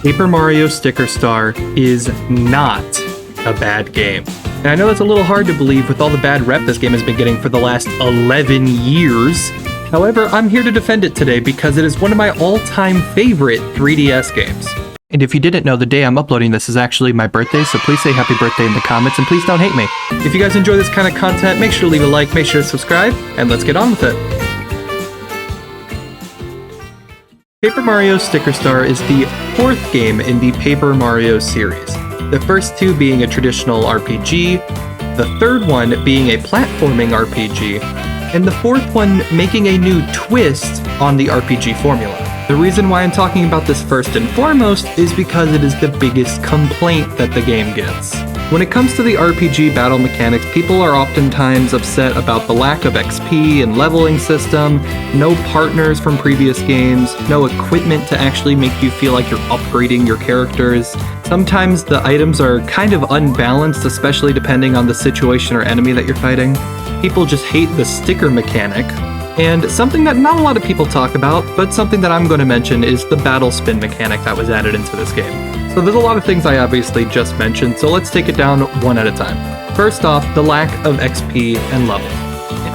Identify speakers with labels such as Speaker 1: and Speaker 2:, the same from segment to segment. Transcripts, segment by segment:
Speaker 1: Paper Mario Sticker Star is not a bad game. And I know that's a little hard to believe with all the bad rep this game has been getting for the last 11 years. However, I'm here to defend it today because it is one of my all-time favorite 3DS games. And if you didn't know, the day I'm uploading this is actually my birthday, so please say happy birthday in the comments and please don't hate me. If you guys enjoy this kind of content, make sure to leave a like, make sure to subscribe, and let's get on with it. Paper Mario Sticker Star is the fourth game in the Paper Mario series, the first two being a traditional RPG, the third one being a platforming RPG, and the fourth one making a new twist on the RPG formula. The reason why I'm talking about this first and foremost is because it is the biggest complaint that the game gets. When it comes to the RPG battle mechanics, people are oftentimes upset about the lack of XP and leveling system, no partners from previous games, no equipment to actually make you feel like you're upgrading your characters. Sometimes the items are kind of unbalanced, especially depending on the situation or enemy that you're fighting. People just hate the sticker mechanic. And something that not a lot of people talk about, but something that I'm going to mention is the battle spin mechanic that was added into this game. So there's a lot of things I obviously just mentioned, so let's take it down one at a time. First off, the lack of XP and level.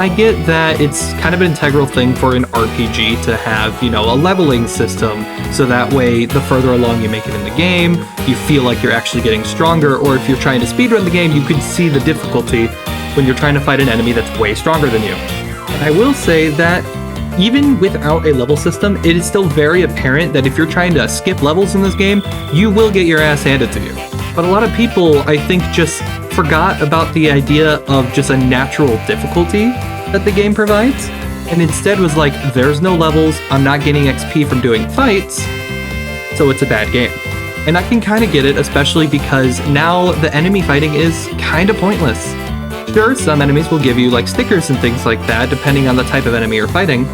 Speaker 1: I get that it's kind of an integral thing for an RPG to have, a leveling system, so that way the further along you make it in the game, you feel like you're actually getting stronger, or if you're trying to speedrun the game, you can see the difficulty when you're trying to fight an enemy that's way stronger than you. And I will say that even without a level system, it is still very apparent that if you're trying to skip levels in this game, you will get your ass handed to you. But a lot of people, I think, just forgot about the idea of just a natural difficulty that the game provides, and instead was like, there's no levels, I'm not getting XP from doing fights, so it's a bad game. And I can kind of get it, especially because now the enemy fighting is kind of pointless. Sure, some enemies will give you like stickers and things like that, depending on the type of enemy you're fighting.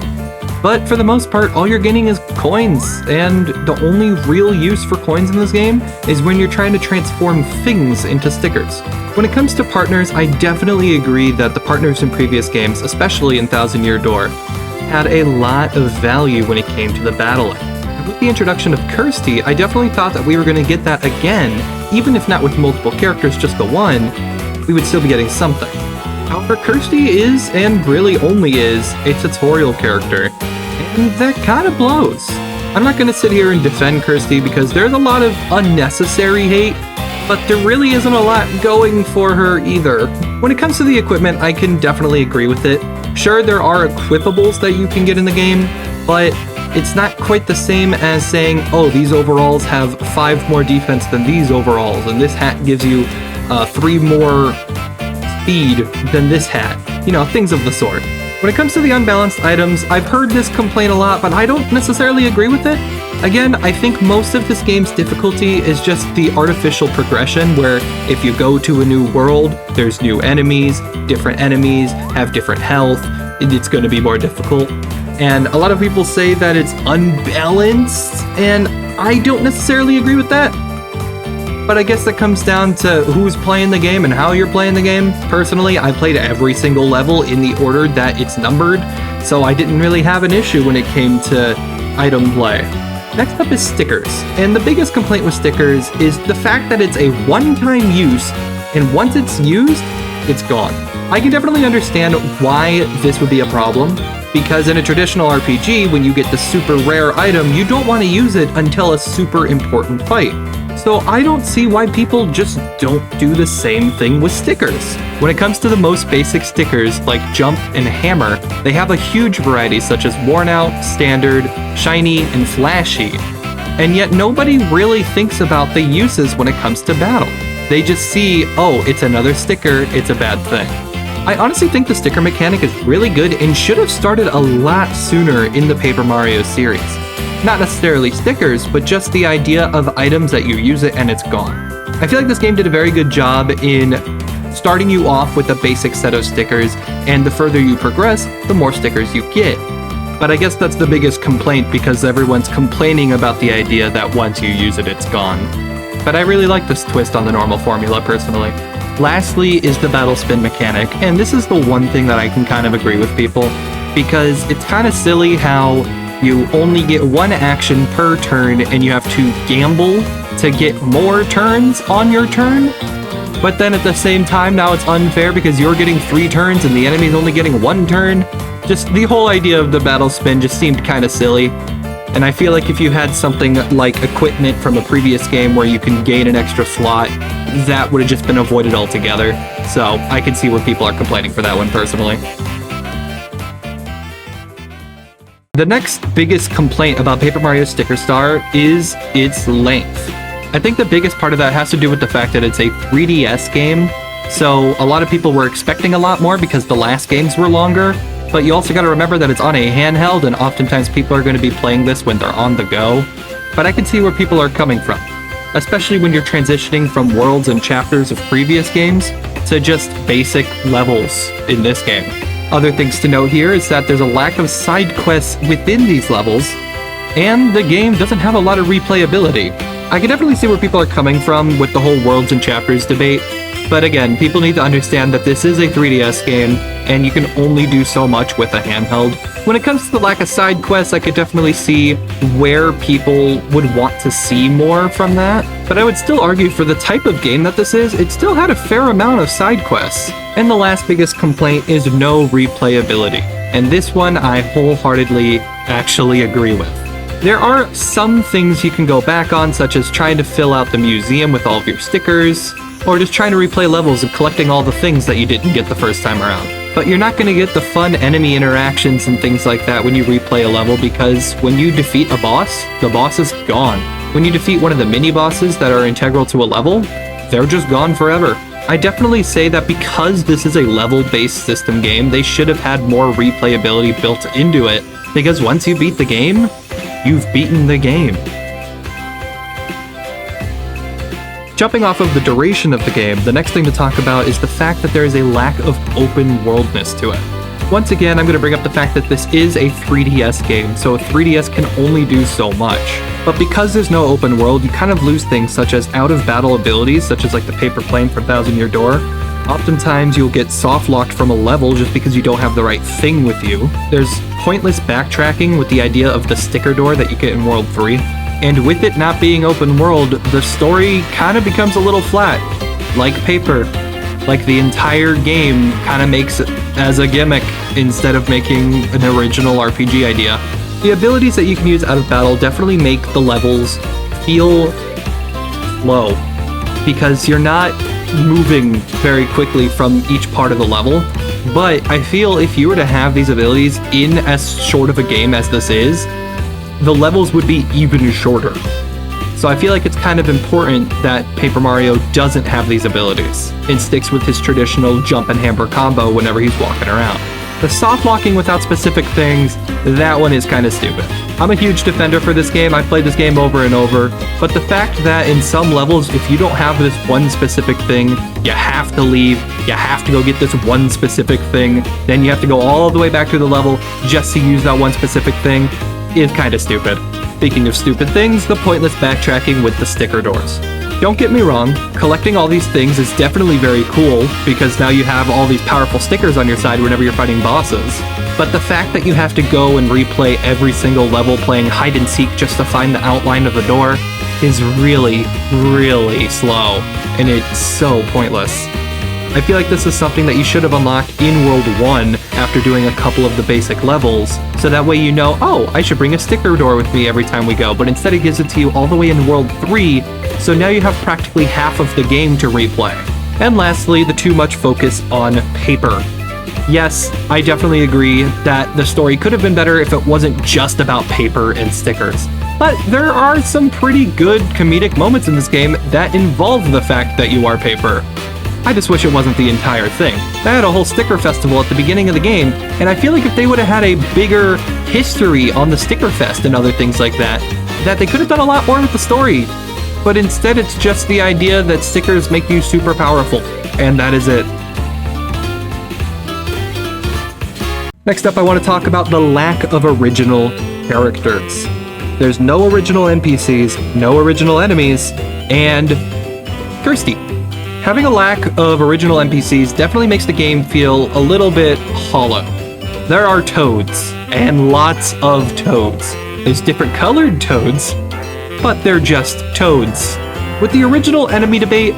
Speaker 1: But for the most part, all you're getting is coins, and the only real use for coins in this game is when you're trying to transform things into stickers. When it comes to partners, I definitely agree that the partners in previous games, especially in Thousand Year Door, had a lot of value when it came to the battling. And with the introduction of Kirsty, I definitely thought that we were going to get that again, even if not with multiple characters, just the one, we would still be getting something. However, Kirsty is, and really only is, a tutorial character, and that kind of blows. I'm not going to sit here and defend Kirsty because there's a lot of unnecessary hate, but there really isn't a lot going for her either. When it comes to the equipment, I can definitely agree with it. Sure, there are equipables that you can get in the game, but it's not quite the same as saying, oh, these overalls have 5 more defense than these overalls, and this hat gives you 3 more speed than this hat. Things of the sort. When it comes to the unbalanced items, I've heard this complaint a lot, but I don't necessarily agree with it. Again, I think most of this game's difficulty is just the artificial progression, where if you go to a new world, there's new enemies, different enemies have different health, and it's going to be more difficult. And a lot of people say that it's unbalanced, and I don't necessarily agree with that. But I guess that comes down to who's playing the game and how you're playing the game. Personally, I played every single level in the order that it's numbered, so I didn't really have an issue when it came to item play. Next up is stickers, and the biggest complaint with stickers is the fact that it's a one-time use, and once it's used, it's gone. I can definitely understand why this would be a problem, because in a traditional RPG, when you get the super rare item, you don't want to use it until a super important fight. So I don't see why people just don't do the same thing with stickers. When it comes to the most basic stickers like Jump and Hammer, they have a huge variety such as Worn Out, Standard, Shiny, and Flashy. And yet nobody really thinks about the uses when it comes to battle. They just see, oh, it's another sticker, it's a bad thing. I honestly think the sticker mechanic is really good and should have started a lot sooner in the Paper Mario series. Not necessarily stickers, but just the idea of items that you use it and it's gone. I feel like this game did a very good job in starting you off with a basic set of stickers, and the further you progress, the more stickers you get. But I guess that's the biggest complaint because everyone's complaining about the idea that once you use it, it's gone. But I really like this twist on the normal formula personally. Lastly is the battle spin mechanic, and this is the one thing that I can kind of agree with people, because it's kind of silly how You only get one action per turn, and you have to gamble to get more turns on your turn. But then at the same time, now it's unfair because you're getting 3 turns and the enemy's only getting 1 turn. Just the whole idea of the battle spin just seemed kind of silly. And I feel like if you had something like equipment from a previous game where you can gain an extra slot, that would have just been avoided altogether. So I can see where people are complaining for that one personally. The next biggest complaint about Paper Mario Sticker Star is its length. I think the biggest part of that has to do with the fact that it's a 3DS game, so a lot of people were expecting a lot more because the last games were longer, but you also got to remember that it's on a handheld, and oftentimes people are going to be playing this when they're on the go. But I can see where people are coming from, especially when you're transitioning from worlds and chapters of previous games to just basic levels in this game. Other things to note here is that there's a lack of side quests within these levels, and the game doesn't have a lot of replayability. I can definitely see where people are coming from with the whole worlds and chapters debate, but again, people need to understand that this is a 3DS game, and you can only do so much with a handheld. When it comes to the lack of side quests, I could definitely see where people would want to see more from that, but I would still argue for the type of game that this is, it still had a fair amount of side quests. And the last biggest complaint is no replayability, and this one I wholeheartedly actually agree with. There are some things you can go back on, such as trying to fill out the museum with all of your stickers, or just trying to replay levels of collecting all the things that you didn't get the first time around. But you're not going to get the fun enemy interactions and things like that when you replay a level, because when you defeat a boss, the boss is gone. When you defeat one of the mini-bosses that are integral to a level, they're just gone forever. I definitely say that because this is a level-based system game, they should have had more replayability built into it, because once you beat the game, you've beaten the game. Jumping off of the duration of the game, the next thing to talk about is the fact that there is a lack of open-worldness to it. Once again, I'm going to bring up the fact that this is a 3DS game, so a 3DS can only do so much. But because there's no open world, you kind of lose things such as out-of-battle abilities, such as like the paper plane from Thousand Year Door. Oftentimes you'll get soft-locked from a level just because you don't have the right thing with you. There's pointless backtracking with the idea of the sticker door that you get in World 3. And with it not being open world, the story kind of becomes a little flat. Like Paper. Like the entire game kind of makes it as a gimmick instead of making an original RPG idea. The abilities that you can use out of battle definitely make the levels feel slow, because you're not moving very quickly from each part of the level. But I feel if you were to have these abilities in as short of a game as this is, the levels would be even shorter. So I feel like it's kind of important that Paper Mario doesn't have these abilities and sticks with his traditional jump and hammer combo whenever he's walking around. The soft locking without specific things, that one is kind of stupid. I'm a huge defender for this game, I've played this game over and over, but the fact that in some levels, if you don't have this one specific thing, you have to leave, you have to go get this one specific thing, then you have to go all the way back to the level just to use that one specific thing, is kind of stupid. Speaking of stupid things, the pointless backtracking with the sticker doors. Don't get me wrong, collecting all these things is definitely very cool, because now you have all these powerful stickers on your side whenever you're fighting bosses. But the fact that you have to go and replay every single level playing hide and seek just to find the outline of the door is really, really slow, and it's so pointless. I feel like this is something that you should have unlocked in World 1 after doing a couple of the basic levels, so that way you know, oh, I should bring a sticker door with me every time we go, but instead it gives it to you all the way in World 3, so now you have practically half of the game to replay. And lastly, the too much focus on paper. Yes, I definitely agree that the story could have been better if it wasn't just about paper and stickers. But there are some pretty good comedic moments in this game that involve the fact that you are paper. I just wish it wasn't the entire thing. They had a whole sticker festival at the beginning of the game, and I feel like if they would have had a bigger history on the sticker fest and other things like that, that they could have done a lot more with the story. But instead it's just the idea that stickers make you super powerful, and that is it. Next up, I want to talk about the lack of original characters. There's no original NPCs, no original enemies, and Kirsty. Having a lack of original NPCs definitely makes the game feel a little bit hollow. There are toads, and lots of toads. There's different colored toads, but they're just toads. With the original enemy debate,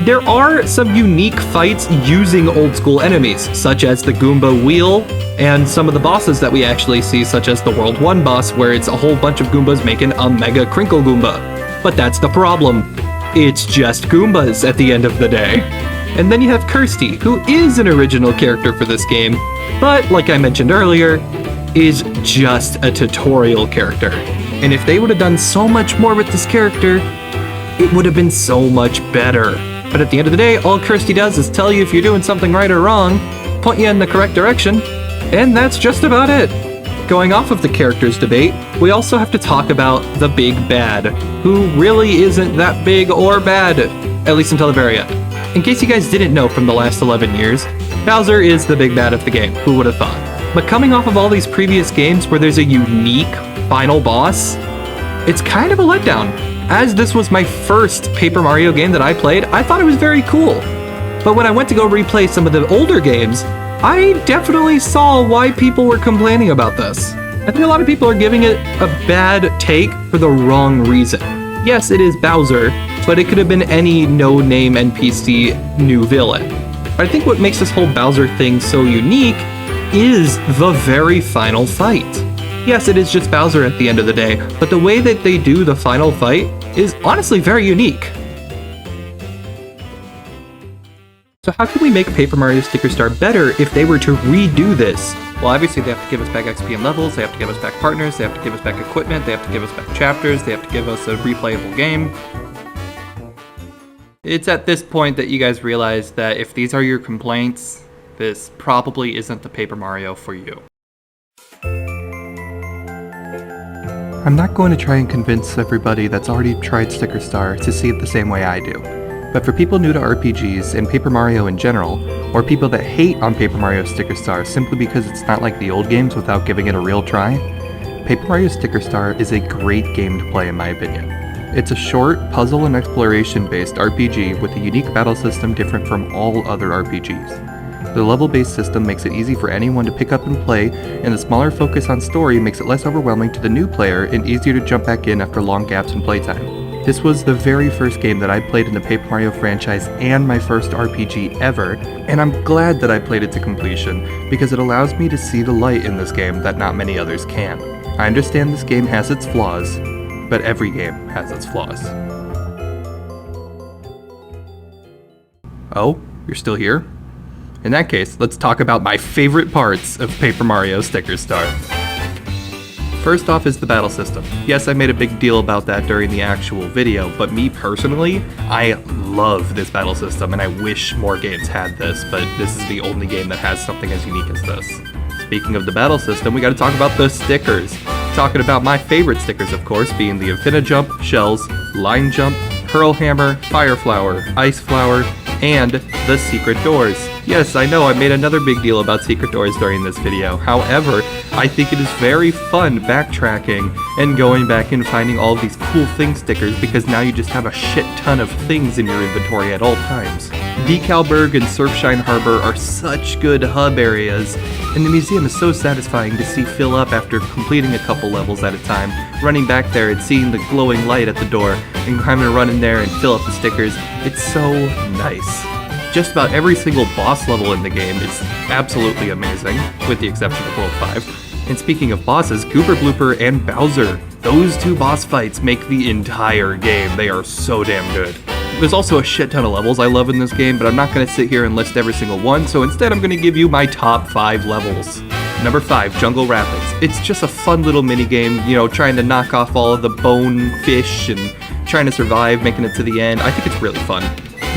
Speaker 1: there are some unique fights using old school enemies, such as the Goomba wheel, and some of the bosses that we actually see, such as the World 1 boss, where it's a whole bunch of Goombas making a Mega Crinkle Goomba. But that's the problem. It's just Goombas at the end of the day. And then you have Kirsty, who is an original character for this game, but like I mentioned earlier, is just a tutorial character. And if they would have done so much more with this character, it would have been so much better. But at the end of the day, all Kirsty does is tell you if you're doing something right or wrong, point you in the correct direction, and that's just about it. Going off of the characters debate, we also have to talk about the big bad, who really isn't that big or bad, at least until the very end. In case you guys didn't know from the last 11 years, Bowser is the big bad of the game, who would have thought? But coming off of all these previous games where there's a unique final boss, it's kind of a letdown. As this was my first Paper Mario game that I played, I thought it was very cool. But when I went to go replay some of the older games, I definitely saw why people were complaining about this. I think a lot of people are giving it a bad take for the wrong reason. Yes, it is Bowser, but it could have been any no-name NPC new villain. But I think what makes this whole Bowser thing so unique is the very final fight. Yes, it is just Bowser at the end of the day, but the way that they do the final fight is honestly very unique. So how can we make Paper Mario Sticker Star better if they were to redo this? Well, obviously they have to give us back XP and levels, they have to give us back partners, they have to give us back equipment, they have to give us back chapters, they have to give us a replayable game. It's at this point that you guys realize that if these are your complaints, this probably isn't the Paper Mario for you. I'm not going to try and convince everybody that's already tried Sticker Star to see it the same way I do. But for people new to RPGs and Paper Mario in general, or people that hate on Paper Mario Sticker Star simply because it's not like the old games without giving it a real try, Paper Mario Sticker Star is a great game to play in my opinion. It's a short, puzzle and exploration-based RPG with a unique battle system different from all other RPGs. The level-based system makes it easy for anyone to pick up and play, and the smaller focus on story makes it less overwhelming to the new player and easier to jump back in after long gaps in playtime. This was the very first game that I played in the Paper Mario franchise and my first RPG ever, and I'm glad that I played it to completion because it allows me to see the light in this game that not many others can. I understand this game has its flaws, but every game has its flaws. Oh, you're still here? In that case, let's talk about my favorite parts of Paper Mario Sticker Star. First off is the battle system. Yes, I made a big deal about that during the actual video, but me personally, I love this battle system and I wish more games had this, but this is the only game that has something as unique as this. Speaking of the battle system, we gotta talk about the stickers. Talking about my favorite stickers, of course, being the Infinijump, Shells, Line Jump, Pearl Hammer, Fire Flower, Ice Flower, and the Secret Doors. Yes, I know I made another big deal about Secret Doors during this video. However, I think it is very fun backtracking and going back and finding all of these cool thing stickers because now you just have a shit ton of things in your inventory at all times. Decalburg and Surfshine Harbor are such good hub areas, and the museum is so satisfying to see fill up after completing a couple levels at a time, running back there and seeing the glowing light at the door, and having to run in there and fill up the stickers. It's so nice. Just about every single boss level in the game is absolutely amazing, with the exception of World 5. And speaking of bosses, Goober Blooper and Bowser, those two boss fights make the entire game. They are so damn good. There's also a shit ton of levels I love in this game, but I'm not going to sit here and list every single one, so instead I'm going to give you my top 5 levels. Number 5, Jungle Rapids. It's just a fun little mini game, you know, trying to knock off all of the bone fish and trying to survive, making it to the end. I think it's really fun.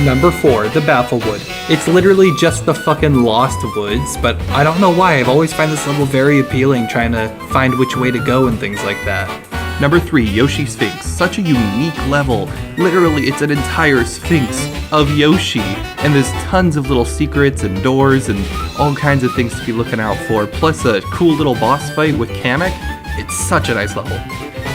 Speaker 1: Number 4, the Bafflewood. It's literally just the fucking Lost Woods, but I don't know why, I've always found this level very appealing, trying to find which way to go and things like that. Number 3, Yoshi Sphinx. Such a unique level. Literally, it's an entire Sphinx of Yoshi, and there's tons of little secrets and doors and all kinds of things to be looking out for, plus a cool little boss fight with Kamek. It's such a nice level.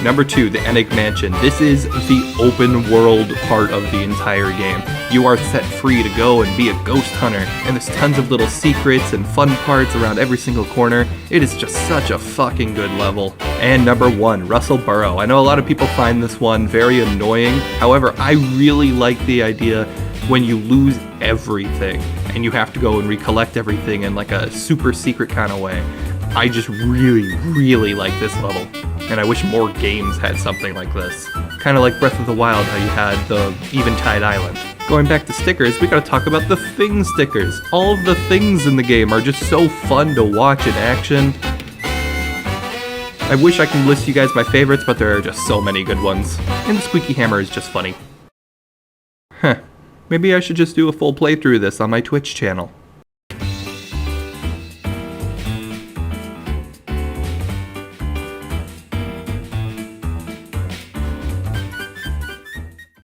Speaker 1: Number 2, the Enigma Mansion. This is the open world part of the entire game. You are set free to go and be a ghost hunter, and there's tons of little secrets and fun parts around every single corner. It is just such a fucking good level. And number 1, Russell Burrow. I know a lot of people find this one very annoying. However, I really like the idea when you lose everything and you have to go and recollect everything in like a super secret kind of way. I just really like this level, and I wish more games had something like this. Kind of like Breath of the Wild, how you had the Eventide Island. Going back to stickers, we gotta talk about the Thing stickers. All of the things in the game are just so fun to watch in action. I wish I could list you guys my favorites, but there are just so many good ones. And the Squeaky Hammer is just funny. Maybe I should just do a full playthrough of this on my Twitch channel.